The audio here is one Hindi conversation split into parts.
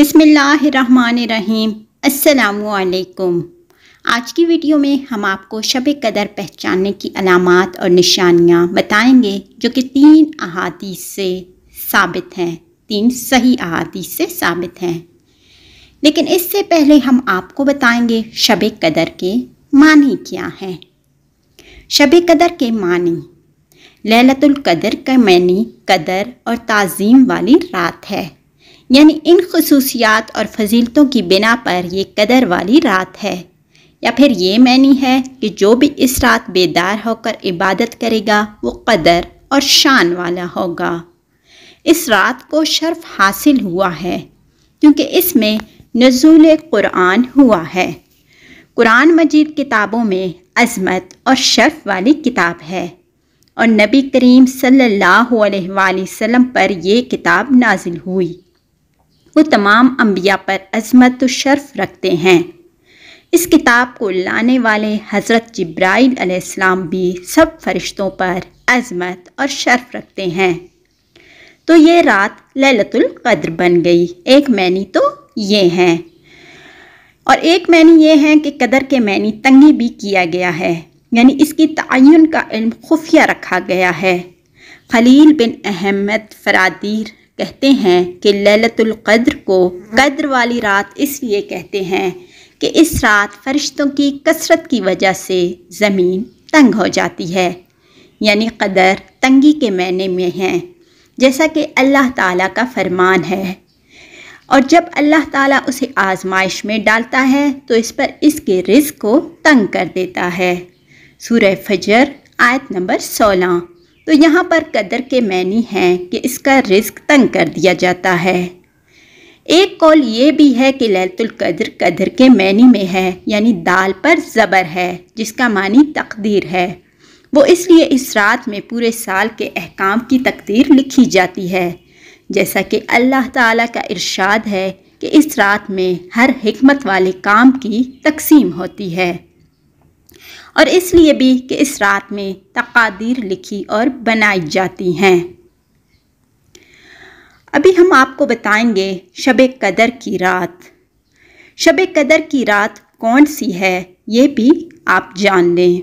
बिस्मिल्लाहिर्रहमानिर्रहीम। अस्सलामुअलैकुम। आज की वीडियो में हम आपको शब कदर पहचानने की अलामात और निशानियाँ बताएंगे जो कि 3 अहादीस से साबित हैं, 3 सही अहादीस से साबित हैं। लेकिन इससे पहले हम आपको बताएंगे शब कदर के मानी क्या हैं। शब कदर के मानी, लैलतुल कदर का मानी कदर और ताज़ीम वाली रात है, यानी इन खसूसियात और फजीलतों की बिना पर ये कदर वाली रात है। या फिर ये मानी है कि जो भी इस रात बेदार होकर इबादत करेगा वो कदर और शान वाला होगा। इस रात को शर्फ हासिल हुआ है क्योंकि इसमें नुज़ूल कुरान हुआ है। कुरान मजीद किताबों में अज़मत और शर्फ वाली किताब है और नबी करीम सल्लल्लाहु अलैहि वसल्लम पर ये किताब नाजिल हुई। वो तमाम अंबिया पर अज़मत व शर्फ रखते हैं। इस किताब को लाने वाले हज़रत जिब्राइल अलैहिस्सलाम भी सब फरिश्तों पर अज़मत और शर्फ रखते हैं। तो ये रात लैलतुल कद्र बन गई। एक मैनी तो ये हैं और एक मैनी ये है कि कदर के मैनी तंगी भी किया गया है, यानी इसकी तअय्युन का इल्म खुफिया रखा गया है। खलील बिन अहमद फरादीर कहते हैं कि लैलतुल कद्र को कद्र वाली रात इसलिए कहते हैं कि इस रात फरिश्तों की कसरत की वजह से ज़मीन तंग हो जाती है, यानी कदर तंगी के महीने में है, जैसा कि अल्लाह ताला का फरमान है। और जब अल्लाह ताला उसे आजमाइश में डालता है तो इस पर इसके रिज़्क़ को तंग कर देता है। सूरह फजर आयत नंबर 16। तो यहाँ पर कदर के मैनी हैं कि इसका रिज़्क़ तंग कर दिया जाता है। एक कौल ये भी है कि लैलतुल कद्र कद्र के मैनी में है, यानी दाल पर ज़बर है जिसका मानी तकदीर है। वो इसलिए इस रात में पूरे साल के अहकाम की तकदीर लिखी जाती है, जैसा कि अल्लाह ताला का इरशाद है कि इस रात में हर हिकमत वाले काम की तकसीम होती है। और इसलिए भी कि इस रात में तकादीर लिखी और बनाई जाती हैं। अभी हम आपको बताएंगे शब कदर की रात। शब कदर की रात कौन सी है ये भी आप जान लें।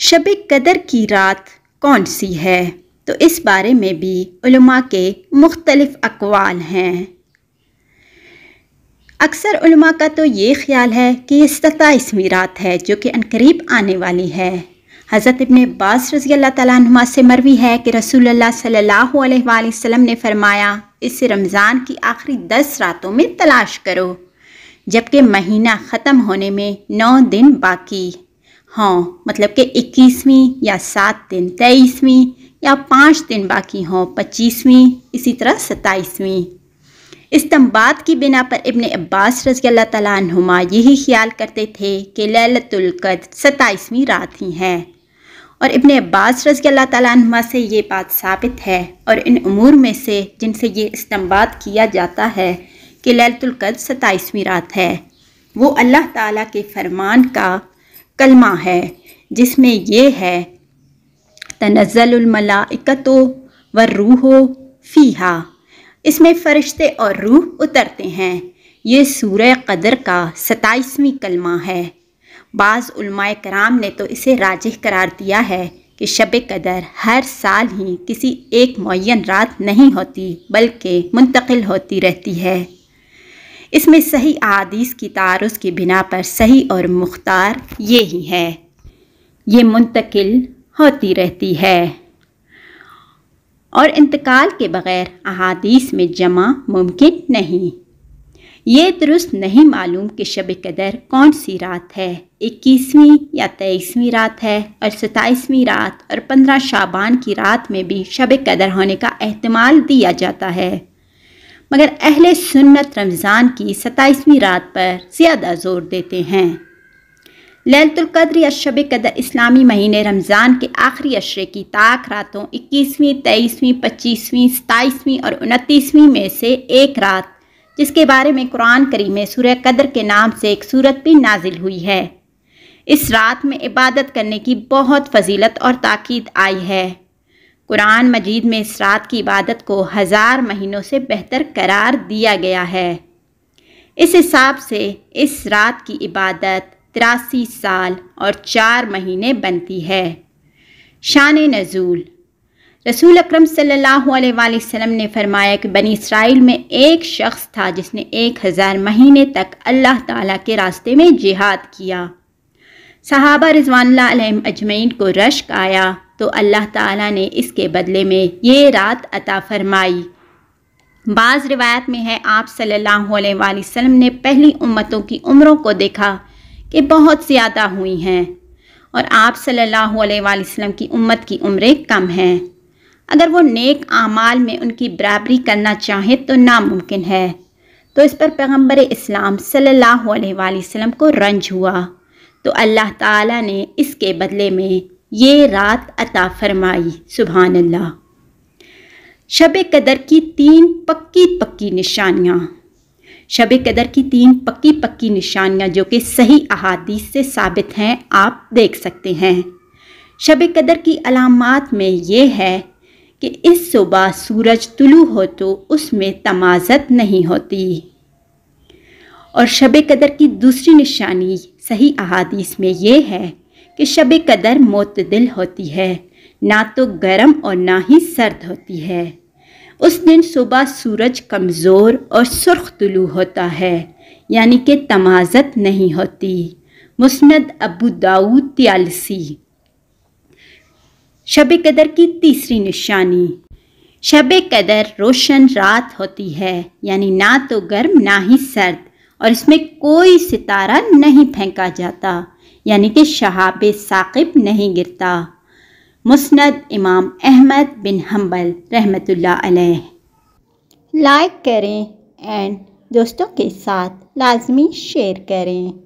शब कदर की रात कौन सी है तो इस बारे में भी उलमा के मुख्तलिफ अक़वाल हैं। अक्सर उलमा का तो ये ख्याल है कि ये 27वीं रात है जो कि अनकरीब आने वाली है। हज़रत इब्न अब्बास रज़ी अल्लाह तआला अन्हुमा से मरवी है कि रसूलुल्लाह सल्लल्लाहु अलैहि वसल्लम ने फरमाया, इसे रमज़ान की आखिरी 10 रातों में तलाश करो, जबकि महीना ख़त्म होने में 9 दिन बाकी हों, मतलब कि 21वीं या 7 दिन 23वीं या 5 दिन बाकी हों 25वीं, इसी तरह 27वीं। इस्तिंबात की बिना पर इब्न अब्बास रज़ी अल्लाह तआला अन्हुमा यही ख्याल करते थे कि लैलतुल कद्र 27वीं रात ही है और इब्न अब्बास रज़ी अल्लाह तआला अन्हुमा से ये बात साबित है। और इन उमूर में से जिनसे ये इस्तिंबात किया जाता है कि लैलतुल कद्र 27वीं रात है, वो अल्लाह ताला के फरमान का कलमा है जिसमें ये है, तनज़्ज़लुल मलाइकतु वर्रूहु फ़ीहा। इसमें फ़रिश्ते और रूह उतरते हैं। ये सूरह कदर का 27वीं कलमा है। बाज़ उलमाए कराम ने तो इसे राजिह करार दिया है कि शब कदर हर साल ही किसी एक मुअय्यन रात नहीं होती बल्कि मुंतकिल होती रहती है। इसमें सही अहादीस की तारुज़ की बिना पर सही और मुख्तार ये ही है, ये मुंतकिल होती रहती है और इंतकाल के बग़ैर अहादीस में जमा मुमकिन नहीं। ये दुरुस्त नहीं मालूम कि शब कदर कौन सी रात है, 21वीं या 23वीं रात है और 27वीं रात और 15 शाबान की रात में भी शब कदर होने का एहतमाल दिया जाता है, मगर अहले सुन्नत रमज़ान की 27वीं रात पर ज़्यादा ज़ोर देते हैं। लैलतुल कद्र या शब कदर इस्लामी महीने रमज़ान के आखिरी अशरे की ताक रातों 21वीं, 23वीं, 25वीं, 27वीं और 29वीं में से एक रात, जिसके बारे में कुरान करीम में सूरह कद्र के नाम से एक सूरत भी नाजिल हुई है। इस रात में इबादत करने की बहुत फजीलत और ताकीद आई है। कुरान मजीद में इस रात की इबादत को 1000 महीनों से बेहतर करार दिया गया है। इस हिसाब से इस रात की इबादत 83 साल और 4 महीने बनती है। शान नज़ूल। रसूल अकरम सल्लल्लाहु अलैहि वसल्लम ने फरमाया कि बनी इसराइल में एक शख्स था जिसने 1000 महीने तक अल्लाह ताला के रास्ते में जिहाद किया। सहाबा रिज़वानुल्लाह अलैहिम अजमईन को रश्क आया तो अल्लाह ताला ने इसके बदले में ये रात अता फरमाई। बाज़ रिवायत में है आप सल्लल्लाहु अलैहि वसल्लम ने पहली उम्मतों की उम्रों को देखा कि बहुत ज़्यादा हुई हैं और आप सल्लल्लाहु अलैहि वसल्लम की उम्मत की उम्रें कम हैं। अगर वो नेक आमाल में उनकी बराबरी करना चाहें तो नामुमकिन है। तो इस पर पैगम्बर इस्लाम सल्लल्लाहु अलैहि वसल्लम को रंज हुआ तो अल्लाह ताला ने इसके बदले में ये रात अता फरमाई। सुभान अल्लाह। शब कदर की 3 पक्की निशानियाँ। शब कदर की 3 पक्की निशानियाँ जो कि सही अहादीस से साबित हैं, आप देख सकते हैं। शब कदर की अलामात में ये है कि इस सुबह सूरज तुलू हो तो उसमें तमाज़त नहीं होती। और शब कदर की दूसरी निशानी सही अहादीस में ये है कि शब कदर मोतदिल होती है, ना तो गर्म और ना ही सर्द होती है। उस दिन सुबह सूरज कमज़ोर और सुर्ख तुलू होता है, यानी कि तमाज़त नहीं होती। मुस्नद अबू दाऊद तियालसी। शब कदर की तीसरी निशानी। शब कदर रोशन रात होती है, यानी ना तो गर्म ना ही सर्द, और इसमें कोई सितारा नहीं फेंका जाता, यानी कि शहाब साकिब नहीं गिरता। मुस्नद इमाम अहमद बिन हम्बल रहमतुल्लाह अलैह। लाइक करें एंड दोस्तों के साथ लाजमी शेयर करें।